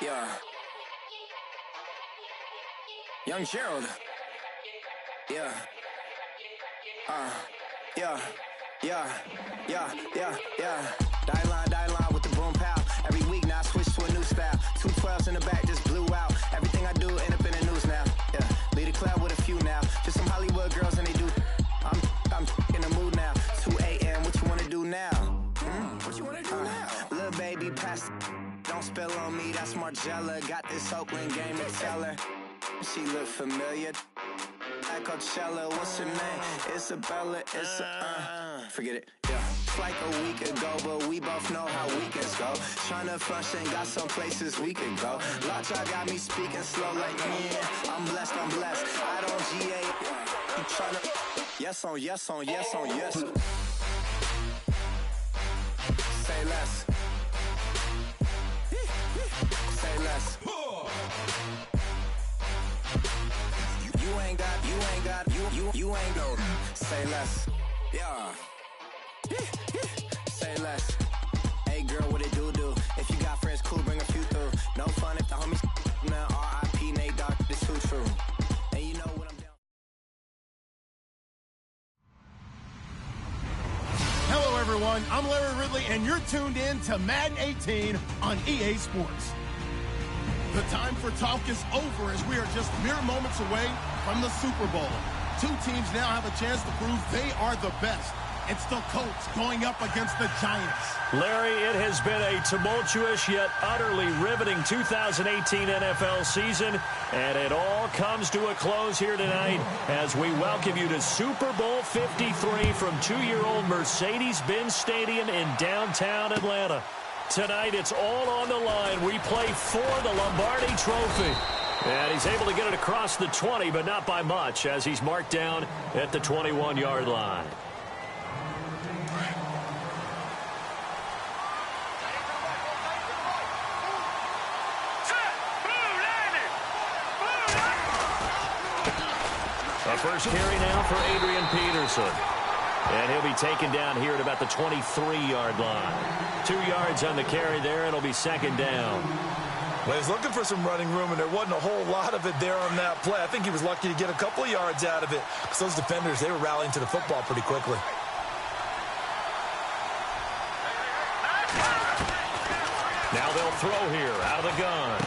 Yeah. Young Gerald. Yeah. Yeah. Die line with the boom pow. Every week now I switch to a new style. 212s in the back just blew out. Everything I do end up in the news now. Yeah. Lead a club with a few now. Just some Hollywood girls and they do. I'm in the mood now. 2 a.m. What you wanna do now? What you wanna do now? Little baby, pass. Don't spill on me. That's Margella. Got this Oakland game to tell her. She look familiar. At Coachella, what's her name? Isabella, forget it, yeah. It's like a week ago, but we both know how weekends go. Tryna function, got some places we could go. Lot y'all got me speaking slow like, yeah, I'm blessed. I don't GA, you tryna, yes on yes. Say less. Say less. You ain't go. Say less. Yeah. Say less. Hey girl, what it do? If you got friends, cool, bring a few through. No fun if the homies now R.I.P. Nate Dogg, this too true. And you know what I'm down. Hello everyone, I'm Larry Ridley and you're tuned in to Madden 18 on EA Sports. The time for talk is over as we are just mere moments away from the Super Bowl. Two teams now have a chance to prove they are the best. It's the Colts going up against the Giants. Larry, it has been a tumultuous yet utterly riveting 2018 NFL season, and it all comes to a close here tonight as we welcome you to Super Bowl 53 from 2-year-old Mercedes-Benz Stadium in downtown Atlanta. Tonight, it's all on the line. We play for the Lombardi Trophy. And he's able to get it across the 20, but not by much, as he's marked down at the 21-yard line. A first carry now for Adrian Peterson. And he'll be taken down here at about the 23-yard line. 2 yards on the carry there. It'll be second down. Well, he's looking for some running room, and there wasn't a whole lot of it there on that play. I think he was lucky to get a couple of yards out of it because those defenders, they were rallying to the football pretty quickly. Now they'll throw here out of the gun.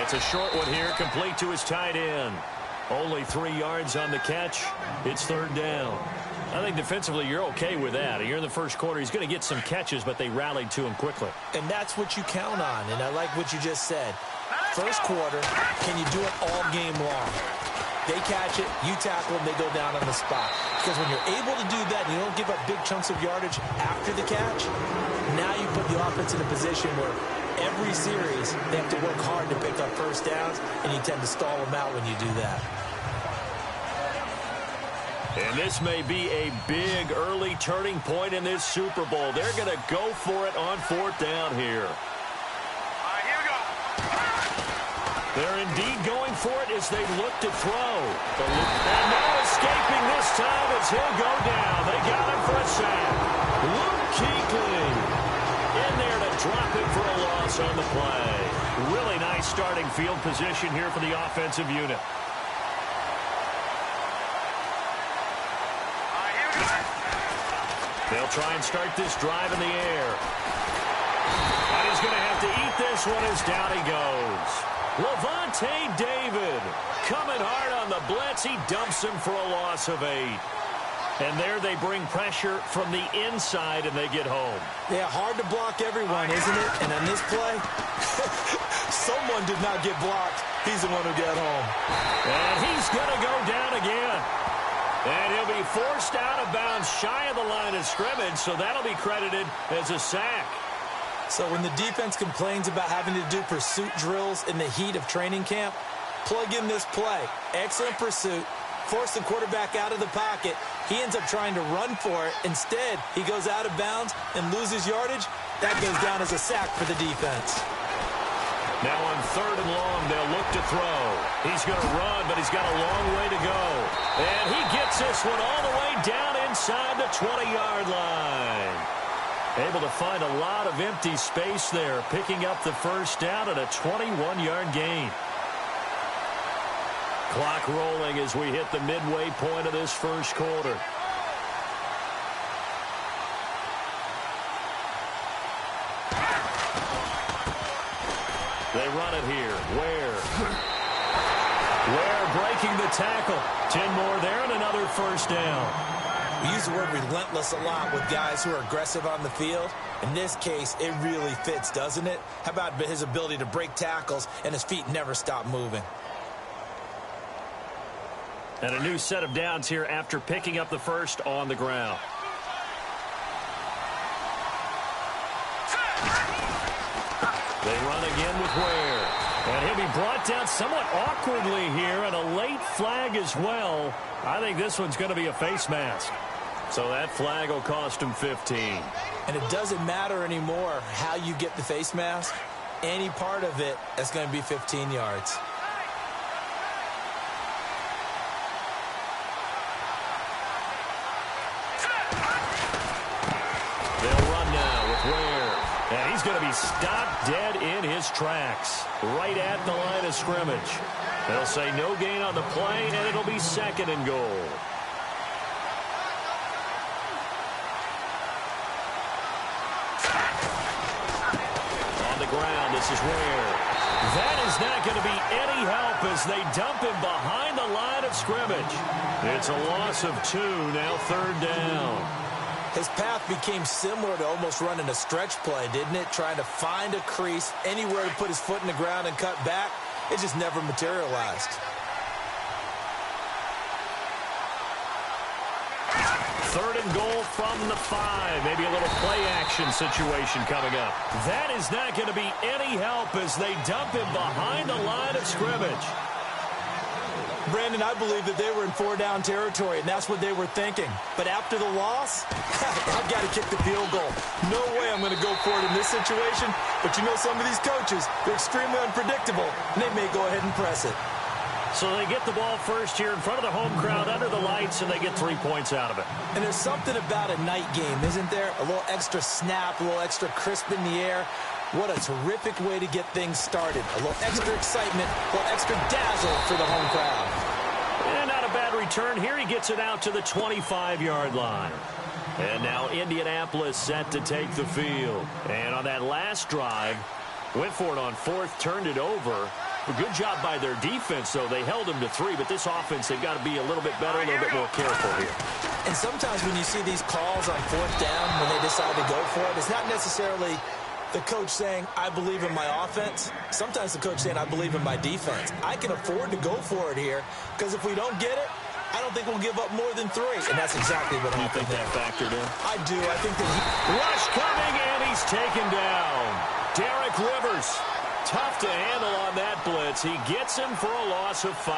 It's a short one here, complete to his tight end. Only 3 yards on the catch. It's third down. I think defensively you're okay with that. You're in the first quarter. He's going to get some catches, but they rallied to him quickly. And that's what you count on, and I like what you just said. First quarter, can you do it all game long? They catch it, you tackle them, they go down on the spot. Because when you're able to do that and you don't give up big chunks of yardage after the catch, now you put the offense in a position where every series they have to work hard to pick up first downs, and you tend to stall them out when you do that. And this may be a big early turning point in this Super Bowl. They're going to go for it on fourth down here. All right, here we go. They're indeed going for it as they look to throw. And no escaping this time as he'll go down. They got him for a sack. Luke Kuechly in there to drop him for a loss on the play. Really nice starting field position here for the offensive unit. They'll try and start this drive in the air. And he's going to have to eat this one as down he goes. Levante David coming hard on the blitz. He dumps him for a loss of 8. And there they bring pressure from the inside, and they get home. Yeah, hard to block everyone, isn't it? And on this play, someone did not get blocked. He's the one who got home. And he's going to go down again. And he'll be forced out of bounds shy of the line of scrimmage, so that'll be credited as a sack. So when the defense complains about having to do pursuit drills in the heat of training camp, plug in this play. Excellent pursuit. Force the quarterback out of the pocket. He ends up trying to run for it. Instead, he goes out of bounds and loses yardage. That goes down as a sack for the defense. Now on third and long, they'll look to throw. He's going to run, but he's got a long way to go. And he gets this one all the way down inside the 20-yard line. Able to find a lot of empty space there, picking up the first down and a 21-yard gain. Clock rolling as we hit the midway point of this first quarter. They run it here. Ware breaking the tackle. 10 more there and another first down. We use the word relentless a lot with guys who are aggressive on the field. In this case, it really fits, doesn't it? How about his ability to break tackles and his feet never stop moving? And a new set of downs here after picking up the first on the ground. They run again with Ware. And he'll be brought down somewhat awkwardly here, and a late flag as well. I think this one's going to be a face mask. So that flag will cost him 15. And it doesn't matter anymore how you get the face mask. Any part of it is going to be 15 yards. They'll run now with Ware. And he's going to be stopped dead in his tracks, right at the line of scrimmage. They'll say no gain on the play, and it'll be second and goal. On the ground, this is Ware. That is not going to be any help as they dump him behind the line of scrimmage. It's a loss of 2, now third down. His path became similar to almost running a stretch play, didn't it? Trying to find a crease, anywhere to put his foot in the ground and cut back. It just never materialized. Third and goal from the 5. Maybe a little play action situation coming up. That is not going to be any help as they dump him behind the line of scrimmage. Brandon, I believe that they were in 4-down territory, and that's what they were thinking. But after the loss, I've got to kick the field goal. No way I'm going to go for it in this situation. But you know some of these coaches, they're extremely unpredictable, and they may go ahead and press it. So they get the ball first here in front of the home crowd under the lights, and they get 3 points out of it. And there's something about a night game, isn't there? A little extra snap, a little extra crisp in the air. What a terrific way to get things started. A little extra excitement, a little extra dazzle for the home crowd. And not a bad return here. He gets it out to the 25-yard line. And now Indianapolis set to take the field. And on that last drive, went for it on fourth, turned it over. A good job by their defense, though. They held him to 3, but this offense, they've got to be a little bit better, a little bit more careful here. And sometimes when you see these calls on fourth down, when they decide to go for it, it's not necessarily the coach saying, I believe in my offense. Sometimes the coach saying, I believe in my defense. I can afford to go for it here, because if we don't get it, I don't think we'll give up more than 3. And that's exactly what happened. You think that factored in? I do. I think that Rush coming, and he's taken down. Derek Rivers. Tough to handle on that blitz. He gets him for a loss of 5.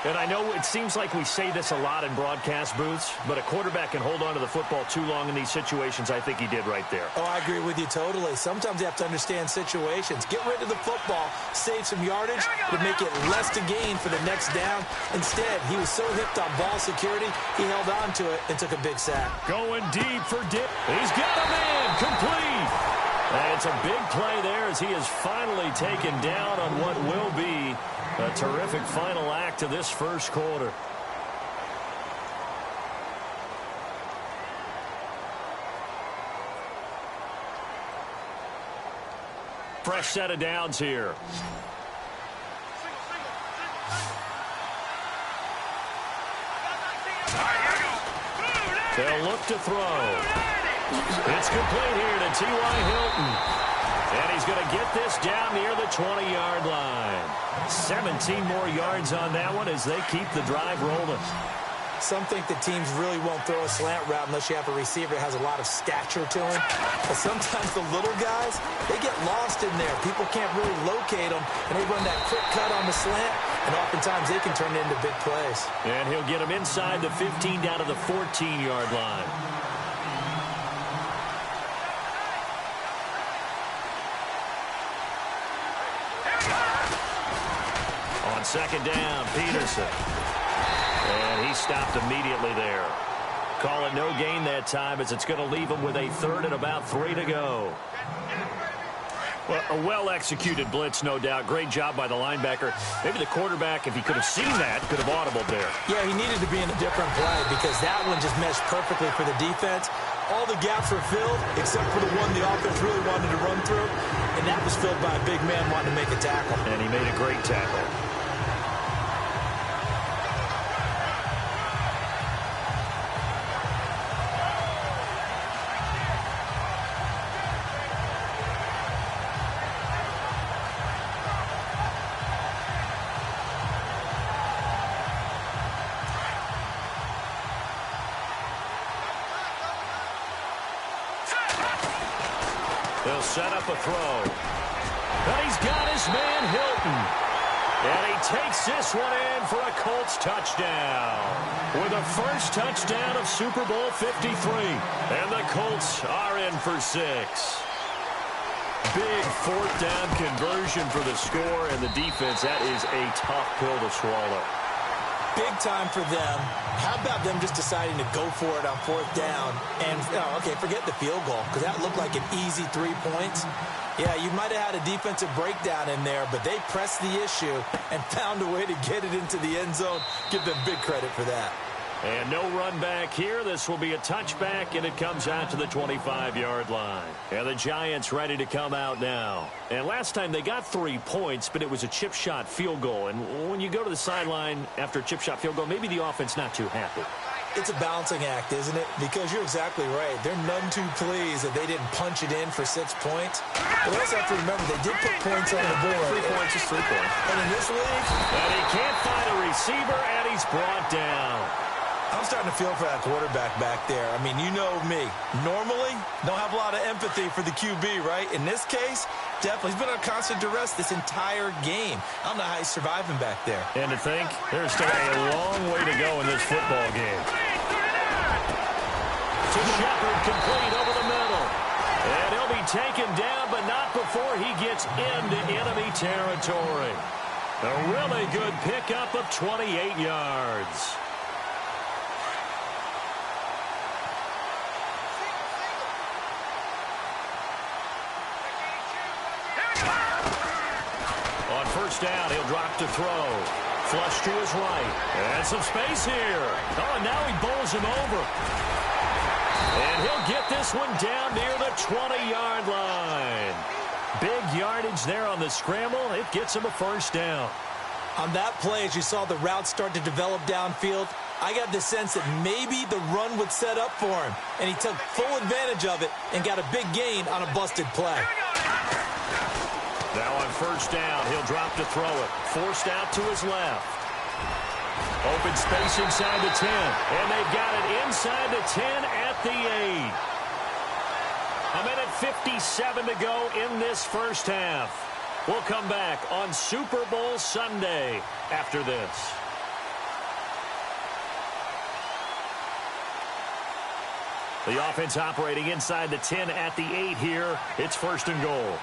And I know it seems like we say this a lot in broadcast booths, but a quarterback can hold on to the football too long in these situations. I think he did right there. Oh, I agree with you totally. Sometimes you have to understand situations. Get rid of the football, save some yardage, but make it less to gain for the next down. Instead, he was so hipped on ball security, he held on to it and took a big sack. Going deep for Dick. He's got a man complete. And it's a big play there as he is finally taken down on what will be a terrific final act of this first quarter. Fresh set of downs here. They'll look to throw. It's complete here to T.Y. Hilton. And he's going to get this down near the 20-yard line. 17 more yards on that one as they keep the drive rolling. Some think that teams really won't throw a slant route unless you have a receiver that has a lot of stature to him. But sometimes the little guys, they get lost in there. People can't really locate them, and they run that quick cut on the slant, and oftentimes they can turn it into big plays. And he'll get him inside the 15 down to the 14-yard line. Second down, Peterson. And he stopped immediately there. Call it no gain that time as it's going to leave them with a third and about 3 to go. Well, a well-executed blitz, no doubt. Great job by the linebacker. Maybe the quarterback, if he could have seen that, could have audibled there. Yeah, he needed to be in a different play because that one just meshed perfectly for the defense. All the gaps were filled except for the one the offense really wanted to run through, and that was filled by a big man wanting to make a tackle. And he made a great tackle. He'll set up a throw. But he's got his man Hilton. And he takes this one in for a Colts touchdown. With the first touchdown of Super Bowl 53. And the Colts are in for 6. Big fourth down conversion for the score, and the defense, that is a tough pill to swallow. Big time for them. How about them just deciding to go for it on fourth down? And, okay, forget the field goal, because that looked like an easy 3 points. Yeah, you might have had a defensive breakdown in there, but they pressed the issue and found a way to get it into the end zone. Give them big credit for that. And no run back here. This will be a touchback, and it comes out to the 25-yard line. And the Giants ready to come out now. And last time they got 3 points, but it was a chip shot field goal. And when you go to the sideline after a chip shot field goal, maybe the offense not too happy. It's a balancing act, isn't it? Because you're exactly right. They're none too pleased that they didn't punch it in for 6 points. But also have to remember, they did put points on the board. 3 points is 3 points. And in this league... And he can't find a receiver, and he's brought down. I'm starting to feel for that quarterback back there. I mean, you know me. Normally, don't have a lot of empathy for the QB, right? In this case, definitely. He's been under constant duress this entire game. I don't know how he's surviving back there. And to think, there's still a long way to go in this football game. To Shepard, complete over the middle. And he'll be taken down, but not before he gets into enemy territory. A really good pickup of 28 yards. On first down, he'll drop to throw. Flush to his right. And some space here. Oh, and now he bowls him over. And he'll get this one down near the 20-yard line. Big yardage there on the scramble. It gets him a first down. On that play, as you saw the route start to develop downfield, I got the sense that maybe the run would set up for him. And he took full advantage of it and got a big gain on a busted play. Now on first down, he'll drop to throw it. Forced out to his left. Open space inside the 10. And they've got it inside the 10 at the 8. A minute 57 to go in this first half. We'll come back on Super Bowl Sunday after this. The offense operating inside the 10 at the 8 here. It's first and goal.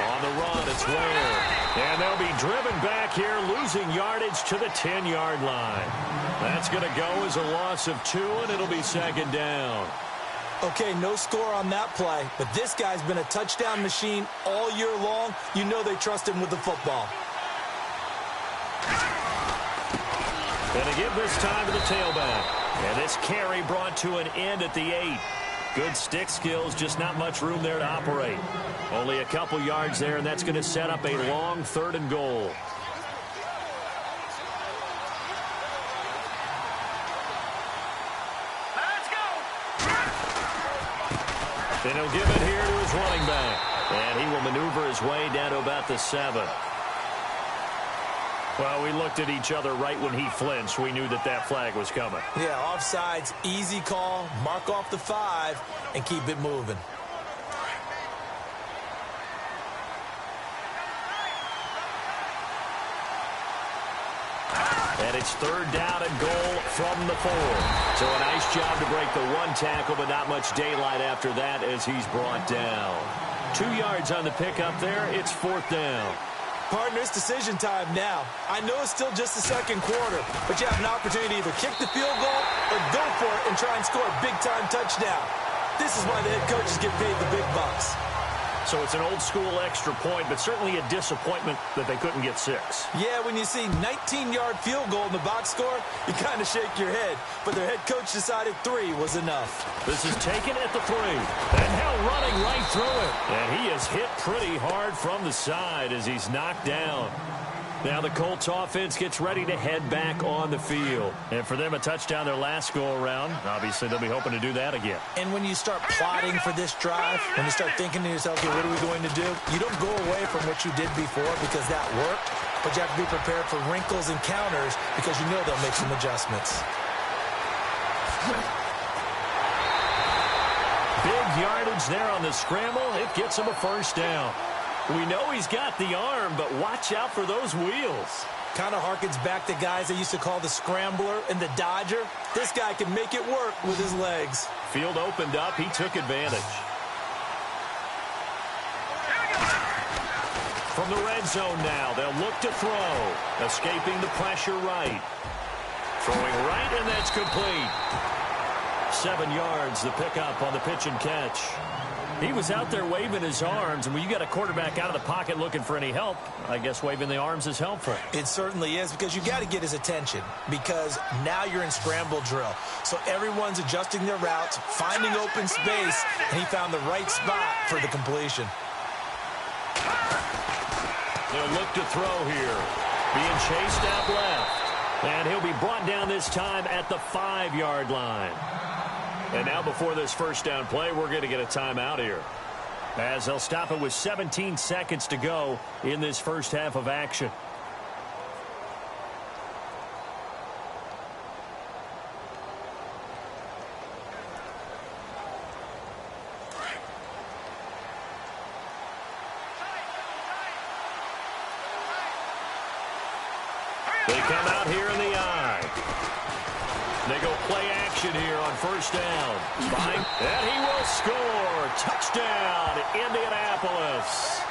On the run, it's Ware. And they'll be driven back here, losing yardage to the 10-yard line. That's going to go as a loss of 2, and it'll be second down. Okay, no score on that play, but this guy's been a touchdown machine all year long. You know they trust him with the football. Going to give this time to the tailback. And this carry brought to an end at the 8. Good stick skills, just not much room there to operate. Only a couple yards there, and that's going to set up a long third and goal. Let's go! Then he'll give it here to his running back. And he will maneuver his way down to about the 7. Well, we looked at each other right when he flinched. We knew that that flag was coming. Yeah, offsides, easy call, mark off the 5, and keep it moving. And it's third down and goal from the 4. So a nice job to break the 1 tackle, but not much daylight after that as he's brought down. 2 yards on the pickup there. It's fourth down. Partner, it's decision time now. I know it's still just the second quarter, but you have an opportunity to either kick the field goal or go for it and try and score a big-time touchdown. This is why the head coaches get paid the big bucks. So it's an old-school extra point, but certainly a disappointment that they couldn't get 6. Yeah, when you see 19-yard field goal in the box score, you kind of shake your head. But their head coach decided 3 was enough. This is taken at the 3. And now running right through it. And he is hit pretty hard from the side as he's knocked down. Now the Colts offense gets ready to head back on the field. And for them, a touchdown their last go-around. Obviously, they'll be hoping to do that again. And when you start plotting for this drive, when you start thinking to yourself, okay, what are we going to do? You don't go away from what you did before because that worked. But you have to be prepared for wrinkles and counters because you know they'll make some adjustments. Big yardage there on the scramble. It gets him a first down. We know he's got the arm, but watch out for those wheels. Kind of harkens back to guys they used to call the scrambler and the dodger. This guy can make it work with his legs. Field opened up. He took advantage. From the red zone now, they'll look to throw. Escaping the pressure right. Throwing right, and that's complete. 7 yards, the pickup on the pitch and catch. He was out there waving his arms, and when you got a quarterback out of the pocket looking for any help, I guess waving the arms is helpful. It certainly is, because you got to get his attention, because now you're in scramble drill. So everyone's adjusting their routes, finding open space, and he found the right spot for the completion. They'll look to throw here. Being chased out left. And he'll be brought down this time at the 5-yard line. And now before this first down play, we're going to get a timeout here, as they'll stop it with 17 seconds to go in this first half of action. They come out here in the eye. They go play action here on first down. And he will score. Touchdown, Indianapolis.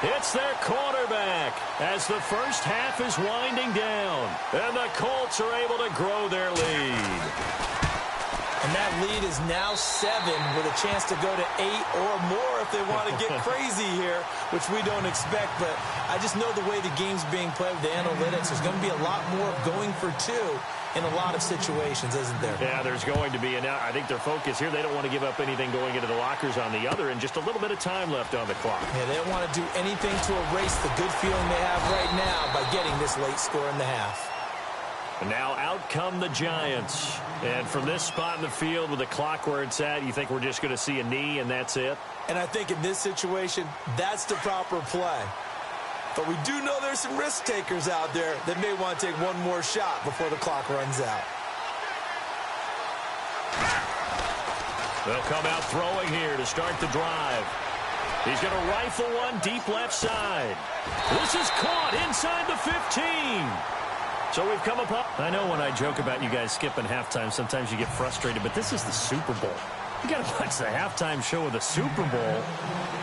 It's their quarterback as the first half is winding down. And the Colts are able to grow their lead. And that lead is now 7 with a chance to go to 8 or more if they want to get crazy here, which we don't expect. But I just know the way the game's being played with the analytics, there's going to be a lot more going for 2 in a lot of situations, isn't there? Yeah, there's going to be. And now I think their focus here, they don't want to give up anything going into the lockers on the other, and just a little bit of time left on the clock. Yeah, they don't want to do anything to erase the good feeling they have right now by getting this late score in the half. And now out come the Giants. And from this spot in the field with the clock where it's at, you think we're just going to see a knee and that's it? And I think in this situation, that's the proper play. But we do know there's some risk takers out there that may want to take one more shot before the clock runs out. They'll come out throwing here to start the drive. He's going to rifle one deep left side. This is caught inside the 15. So we've come upon. I know when I joke about you guys skipping halftime, sometimes you get frustrated, but this is the Super Bowl. You got to watch the halftime show of the Super Bowl.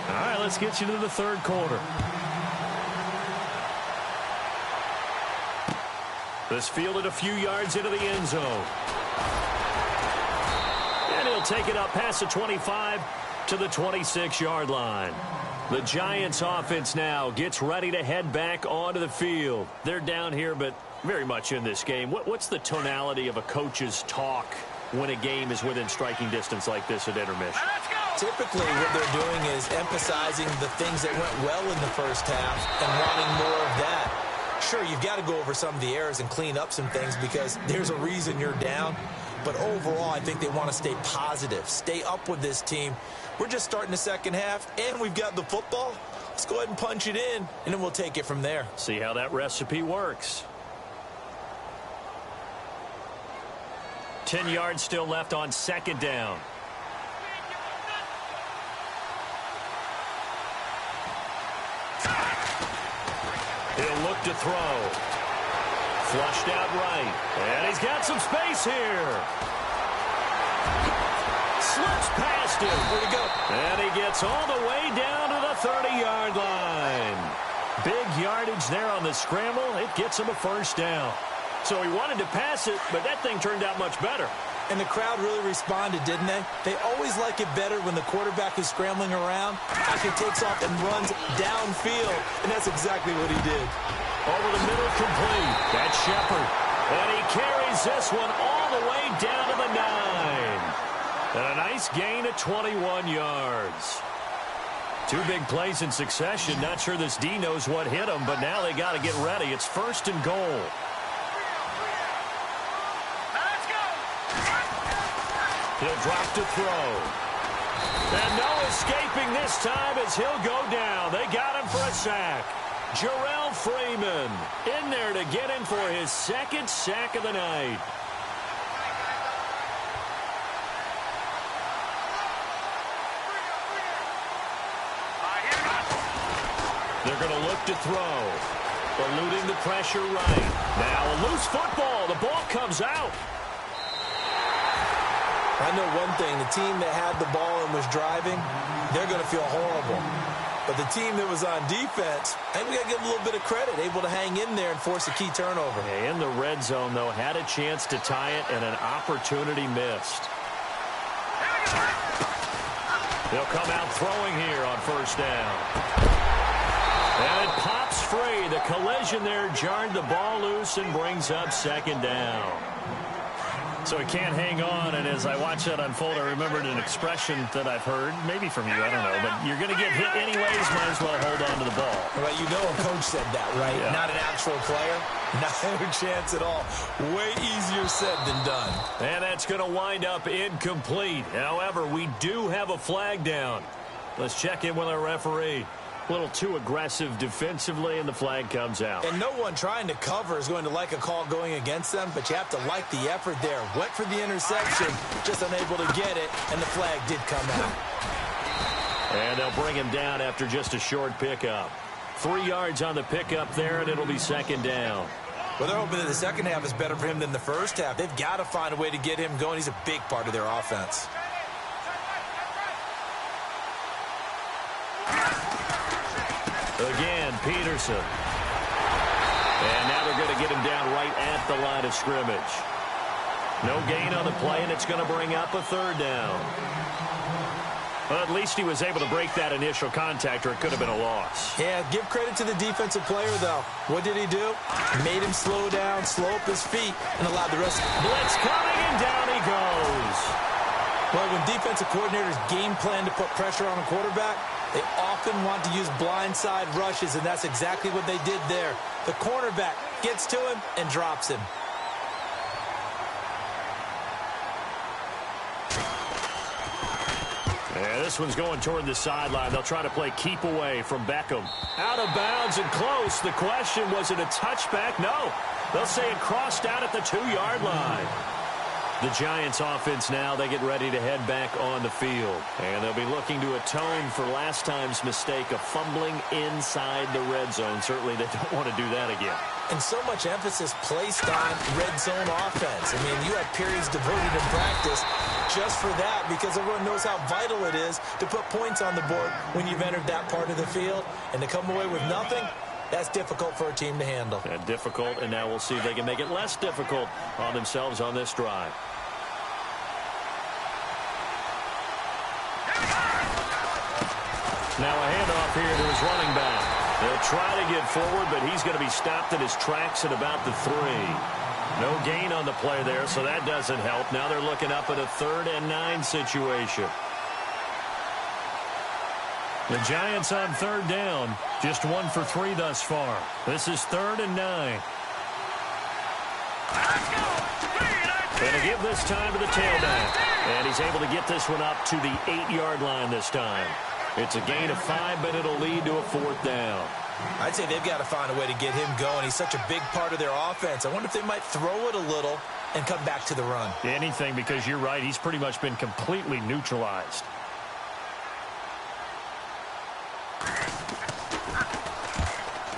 All right, let's get you to the third quarter. This fielded a few yards into the end zone. And he'll take it up past the 25 to the 26-yard line. The Giants offense now gets ready to head back onto the field. They're down here, but very much in this game. What's the tonality of a coach's talk when a game is within striking distance like this at intermission? Typically, what they're doing is emphasizing the things that went well in the first half and wanting more of that. Sure, you've got to go over some of the errors and clean up some things because there's a reason you're down. But overall, I think they want to stay positive, stay up with this team. We're just starting the second half, and we've got the football. Let's go ahead and punch it in, and then we'll take it from there. See how that recipe works. 10 yards still left on second down. He'll look to throw. Flushed out right. And he's got some space here. Slips past him. Where'd he go? And he gets all the way down to the 30-yard line. Big yardage there on the scramble. It gets him a first down. So he wanted to pass it, but that thing turned out much better. And the crowd really responded, didn't they? They always like it better when the quarterback is scrambling around, actually takes off and runs downfield, and that's exactly what he did. Over the middle, complete. That's Shepard. And he carries this one all the way down to the 9. And a nice gain of 21 yards. 2 big plays in succession. Not sure this D knows what hit him, but now they got to get ready. It's 1st and goal. He'll drop to throw. And no escaping this time as he'll go down. They got him for a sack. Jarrell Freeman in there to get him for his 2nd sack of the night. They're going to look to throw. Eluding the pressure right. Now a loose football. The ball comes out. I know one thing. The team that had the ball and was driving, they're going to feel horrible. But the team that was on defense, I think we got to give them a little bit of credit, able to hang in there and force a key turnover. In the red zone, though, had a chance to tie it and an opportunity missed. They'll come out throwing here on 1st down. And it pops free. The collision there jarred the ball loose and brings up 2nd down. So he can't hang on, and as I watch that unfold, I remembered an expression that I've heard, maybe from you, I don't know, but you're going to get hit anyways, might as well hold on to the ball. Well, you know a coach said that, right? Yeah. Not an actual player. Not a chance at all. Way easier said than done. And that's going to wind up incomplete. However, we do have a flag down. Let's check in with our referee. A little too aggressive defensively, and the flag comes out. And no one trying to cover is going to like a call going against them, but you have to like the effort there. Went for the interception, just unable to get it, and the flag did come out. And they'll bring him down after just a short pickup. 3 yards on the pickup there, and it'll be 2nd down. Well, they're hoping that the second half is better for him than the first half. They've got to find a way to get him going. He's a big part of their offense. Again, Peterson. And now they're going to get him down right at the line of scrimmage. No gain on the play, and it's going to bring up a 3rd down. Well, at least he was able to break that initial contact, or it could have been a loss. Yeah, give credit to the defensive player, though. What did he do? Made him slow down, slow up his feet, and allowed the rest. Blitz coming, and down he goes. Well, when defensive coordinators game plan to put pressure on a quarterback, they often want to use blindside rushes, and that's exactly what they did there. The cornerback gets to him and drops him. Yeah, this one's going toward the sideline. They'll try to play keep away from Beckham. Out of bounds and close. The question, was it a touchback? No. They'll say it crossed out at the 2-yard line. The Giants offense now, they get ready to head back on the field. And they'll be looking to atone for last time's mistake of fumbling inside the red zone. Certainly they don't want to do that again. And so much emphasis placed on red zone offense. I mean, you have periods devoted in practice just for that, because everyone knows how vital it is to put points on the board when you've entered that part of the field. And to come away with nothing, that's difficult for a team to handle. Difficult, and now we'll see if they can make it less difficult on themselves on this drive. Now a handoff here to his running back. They'll try to get forward, but he's going to be stopped in his tracks at about the 3. No gain on the play there, so that doesn't help. Now they're looking up at a 3rd and 9 situation. The Giants on 3rd down, just 1 for 3 thus far. This is 3rd and 9. They'll give this time to the tailback. And he's able to get this one up to the 8-yard line this time. It's a gain of 5, but it'll lead to a 4th down. I'd say they've got to find a way to get him going. He's such a big part of their offense. I wonder if they might throw it a little and come back to the run. Anything, because you're right. He's pretty much been completely neutralized.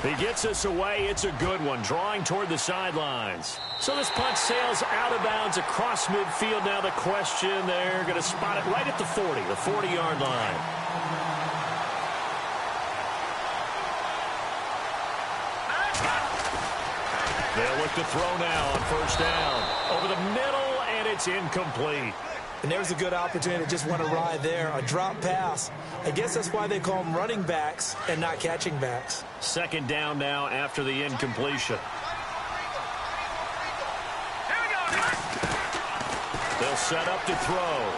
He gets us away. It's a good one, drawing toward the sidelines. So this punt sails out of bounds across midfield. Now the question, they're going to spot it right at the 40, the 40-yard line. They'll look to throw now on first down. Over the middle, and it's incomplete. And there's a good opportunity to just want to ride there. A drop pass. I guess that's why they call them running backs and not catching backs. Second down now after the incompletion. They'll set up to throw.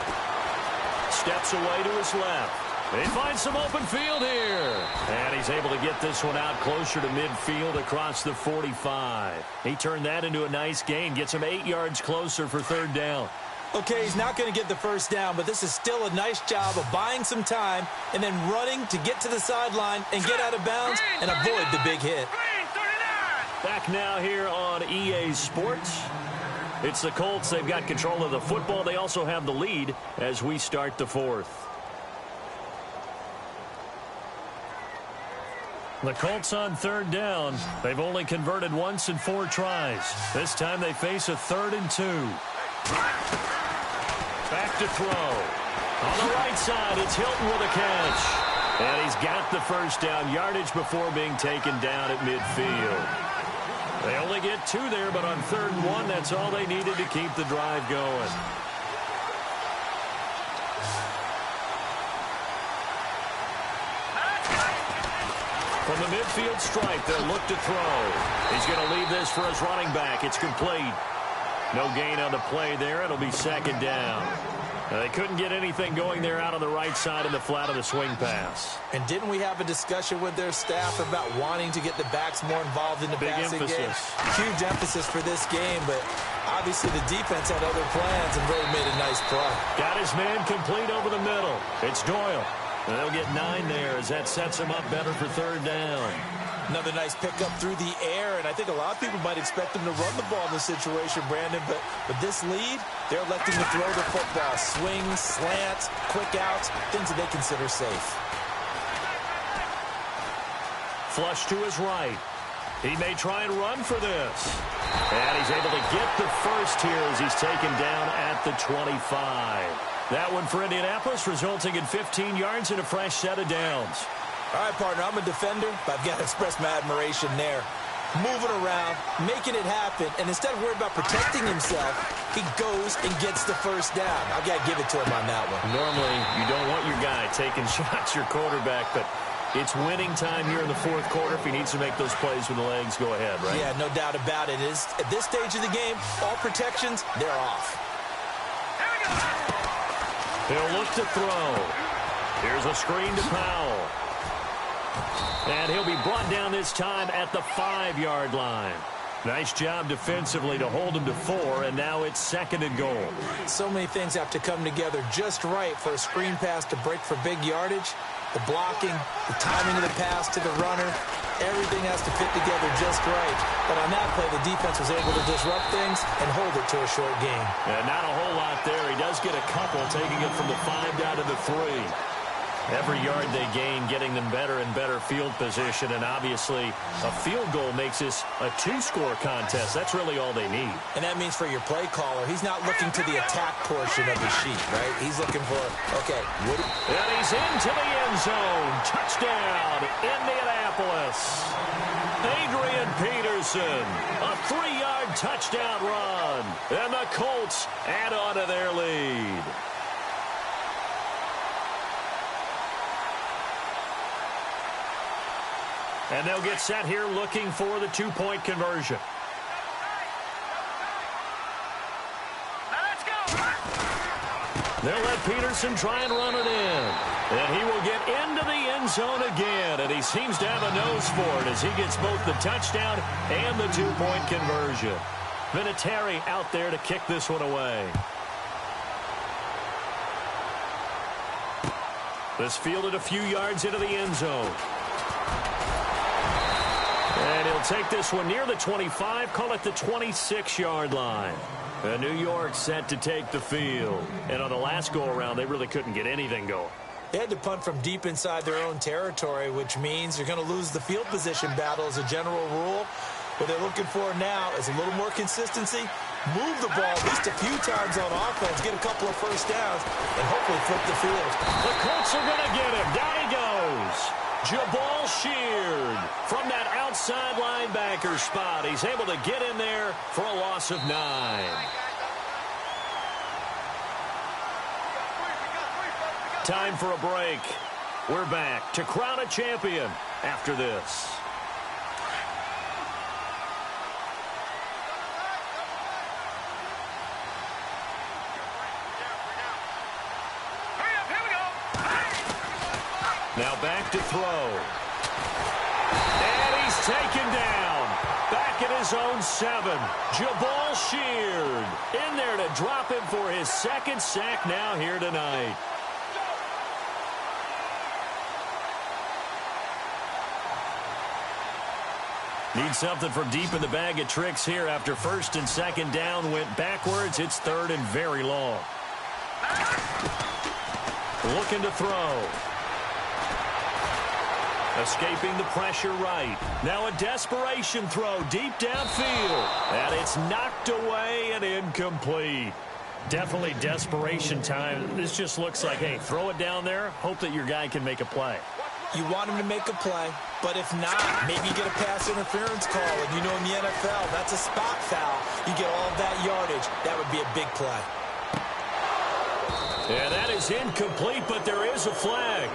Steps away to his left. They find some open field here. And he's able to get this one out closer to midfield across the 45. He turned that into a nice gain. Gets him 8 yards closer for third down. Okay, he's not going to get the first down, but this is still a nice job of buying some time and then running to get to the sideline and get out of bounds and avoid the big hit. Back now here on EA Sports. It's the Colts. They've got control of the football. They also have the lead as we start the fourth. The Colts on third down. They've only converted once in 4 tries. This time they face a 3rd and 2. Back to throw. On the right side, it's Hilton with a catch. And he's got the first down yardage before being taken down at midfield. They only get 2 there, but on 3rd and 1, that's all they needed to keep the drive going. From the midfield stripe, they'll look to throw. He's going to leave this for his running back. It's complete. No gain on the play there. It'll be second down. They couldn't get anything going there out on the right side in the flat of the swing pass. And didn't we have a discussion with their staff about wanting to get the backs more involved in the passing game? Huge emphasis for this game, but obviously the defense had other plans and really made a nice play. Got his man complete over the middle. It's Doyle. And they'll get 9 there as that sets him up better for third down. Another nice pickup through the air, and I think a lot of people might expect them to run the ball in this situation, Brandon, but with this lead, they're electing to throw the football. Swings, slants, quick outs, things that they consider safe. Flush to his right. He may try and run for this. And he's able to get the first here as he's taken down at the 25. That one for Indianapolis, resulting in 15 yards and a fresh set of downs. All right, partner, I'm a defender, but I've got to express my admiration there. Moving around, making it happen, and instead of worrying about protecting himself, he goes and gets the first down. I've got to give it to him on that one. Normally, you don't want your guy taking shots, your quarterback, but it's winning time here in the fourth quarter. If he needs to make those plays with the legs, go ahead, right? Yeah, no doubt about it. At this stage of the game, all protections, they're off. He'll look to throw. Here's a screen to Powell. And he'll be brought down this time at the 5-yard line. Nice job defensively to hold him to 4, and now it's 2nd and goal. So many things have to come together just right for a screen pass to break for big yardage. The blocking, the timing of the pass to the runner, everything has to fit together just right. But on that play, the defense was able to disrupt things and hold it to a short gain. Yeah, not a whole lot there. He does get a couple, taking it from the 5 down to the 3. Every yard they gain, getting them better and better field position. And obviously, a field goal makes this a 2-score contest. That's really all they need. And that means for your play caller, he's not looking to the attack portion of the sheet, right? He's looking for, okay, and he's into the end zone. Touchdown, Indianapolis. Adrian Peterson, a 3-yard touchdown run. And the Colts add on to their lead. And they'll get set here looking for the 2-point conversion. They'll let Peterson try and run it in. And he will get into the end zone again. And he seems to have a nose for it as he gets both the touchdown and the 2-point conversion. Vinatieri out there to kick this one away. This fielded a few yards into the end zone. And he'll take this one near the 25, call it the 26-yard line. And New York set to take the field. And on the last go-around, they really couldn't get anything going. They had to punt from deep inside their own territory, which means you're going to lose the field position battle as a general rule. What they're looking for now is a little more consistency, move the ball at least a few times on offense, get a couple of first downs, and hopefully flip the field. The Colts are going to get him. Down he goes. Jabal Sheard from that outside linebacker spot. He's able to get in there for a loss of 9. Time for a break. We're back to crown a champion after this. Now back to throw. And he's taken down. Back at his own 7. Jabal Sheard in there to drop him for his second sack now here tonight. Need something from deep in the bag of tricks here after first and second down went backwards. It's third and very long. Looking to throw. Escaping the pressure right. Now a desperation throw deep downfield. And it's knocked away and incomplete. Definitely desperation time. This just looks like, hey, throw it down there. Hope that your guy can make a play. You want him to make a play, but if not, maybe you get a pass interference call. And you know in the NFL, that's a spot foul. You get all of that yardage. That would be a big play. And that is incomplete, but there is a flag.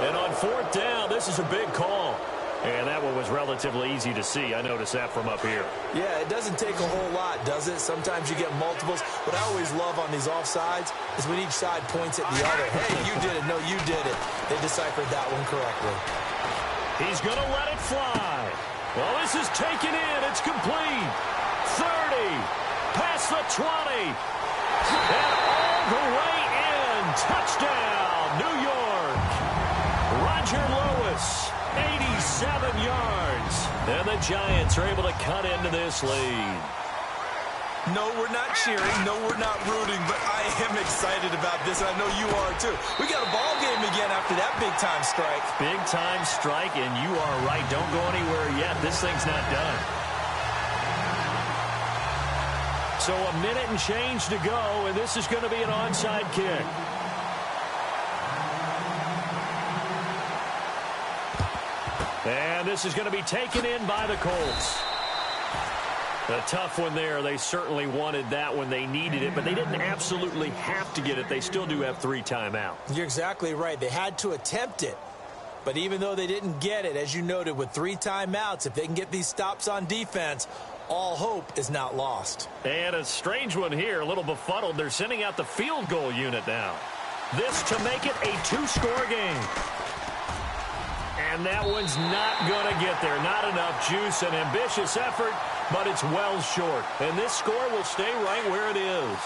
And on fourth down, this is a big call. And that one was relatively easy to see. I noticed that from up here. Yeah, it doesn't take a whole lot, does it? Sometimes you get multiples. What I always love on these offsides is when each side points at the other. Hey, you did it. No, you did it. They deciphered that one correctly. He's going to let it fly. Well, this is taken in. It's complete. 30. Past the 20. And all the way in. Touchdown, New York. Roger Lewis. 87 yards. And the Giants are able to cut into this lead. No, we're not cheering. No, we're not rooting. But I am excited about this. And I know you are, too. We got a ball game again after that big-time strike. Big-time strike, and you are right. Don't go anywhere yet. This thing's not done. So a minute and change to go, and this is going to be an onside kick. And this is going to be taken in by the Colts. A tough one there. They certainly wanted that when they needed it, but they didn't absolutely have to get it. They still do have 3 timeouts. You're exactly right. They had to attempt it. But even though they didn't get it, as you noted, with 3 timeouts, if they can get these stops on defense, all hope is not lost. And a strange one here, a little befuddled. They're sending out the field goal unit now. This to make it a 2-score game. And that one's not going to get there. Not enough juice, an ambitious effort, but it's well short. And this score will stay right where it is.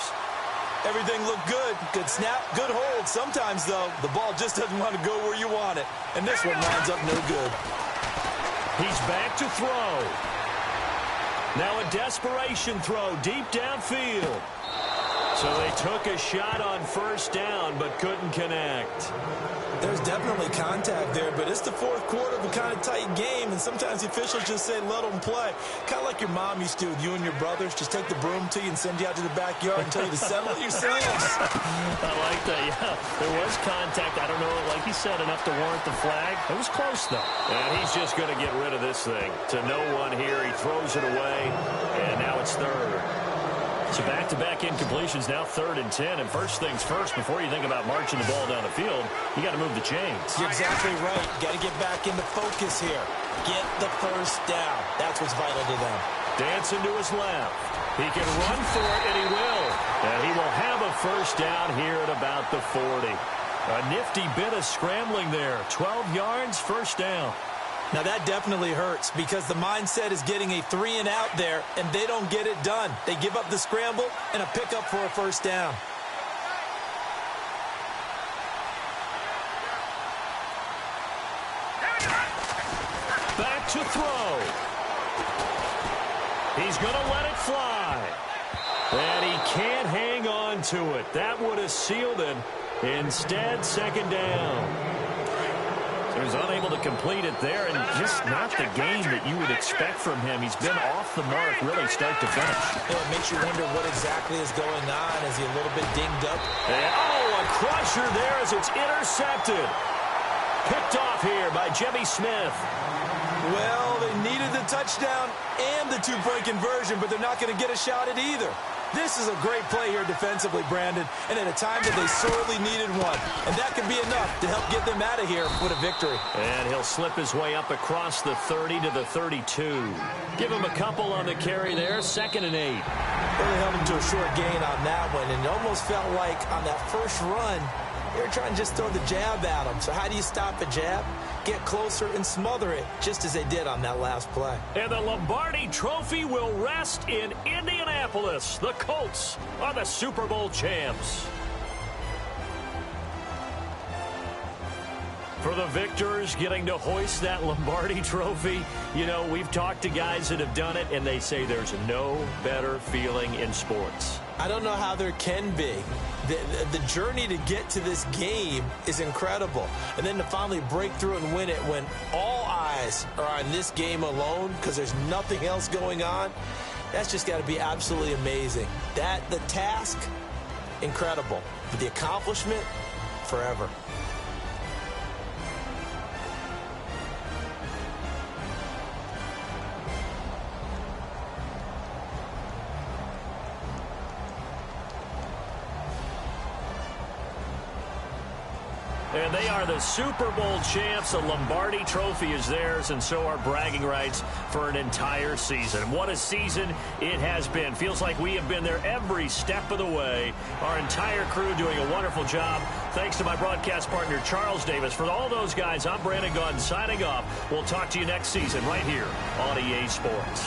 Everything looked good. Good snap, good hold. Sometimes, though, the ball just doesn't want to go where you want it. And this one lines up no good. He's back to throw. Now a desperation throw deep downfield. So they took a shot on first down, but couldn't connect. There's definitely contact there, but it's the fourth quarter of a kind of tight game, and sometimes the officials just say, let them play. Kind of like your mom used to with you and your brothers. Just take the broom to you and send you out to the backyard and tell you to settle it yourselves. I like that, yeah. There was contact. I don't know, like he said, enough to warrant the flag. It was close, though. And he's just going to get rid of this thing. To no one here. He throws it away, and now it's third. So back-to-back incompletions, now 3rd and 10. And first things first, before you think about marching the ball down the field, you got to move the chains. You're exactly right. Got to get back into focus here. Get the first down. That's what's vital to them. Dancing to his left. He can run for it, and he will. And he will have a first down here at about the 40. A nifty bit of scrambling there. 12 yards, first down. Now, that definitely hurts because the mindset is getting a 3-and-out there, and they don't get it done. They give up the scramble and a pickup for a first down. Back to throw. He's going to let it fly. And he can't hang on to it. That would have sealed it. Instead, second down. He was unable to complete it there, and just not the game that you would expect from him. He's been off the mark really start to finish. Yeah, it makes you wonder what exactly is going on. Is he a little bit dinged up? And, oh, a crusher there as it's intercepted. Picked off here by Jimmy Smith. Well, they needed the touchdown and the two-point conversion, but they're not going to get a shot at either. This is a great play here defensively, Brandon, and at a time that they sorely needed one. And that could be enough to help get them out of here with a victory. And he'll slip his way up across the 30 to the 32. Give him a couple on the carry there, 2nd and 8. Really held him to a short gain on that one, and it almost felt like on that first run, they were trying to just throw the jab at him. So how do you stop a jab? Get closer and smother it, just as they did on that last play. And the Lombardi Trophy will rest in Indianapolis. The Colts are the Super Bowl champs. For the victors, getting to hoist that Lombardi Trophy, you know, we've talked to guys that have done it, and they say there's no better feeling in sports. I don't know how there can be. The journey to get to this game is incredible. And then to finally break through and win it when all eyes are on this game alone because there's nothing else going on, that's just got to be absolutely amazing. The task, incredible. But the accomplishment, forever. And they are the Super Bowl champs. The Lombardi Trophy is theirs, and so are bragging rights for an entire season. What a season it has been. Feels like we have been there every step of the way. Our entire crew doing a wonderful job. Thanks to my broadcast partner, Charles Davis. For all those guys, I'm Brandon Gaudin signing off. We'll talk to you next season right here on EA Sports.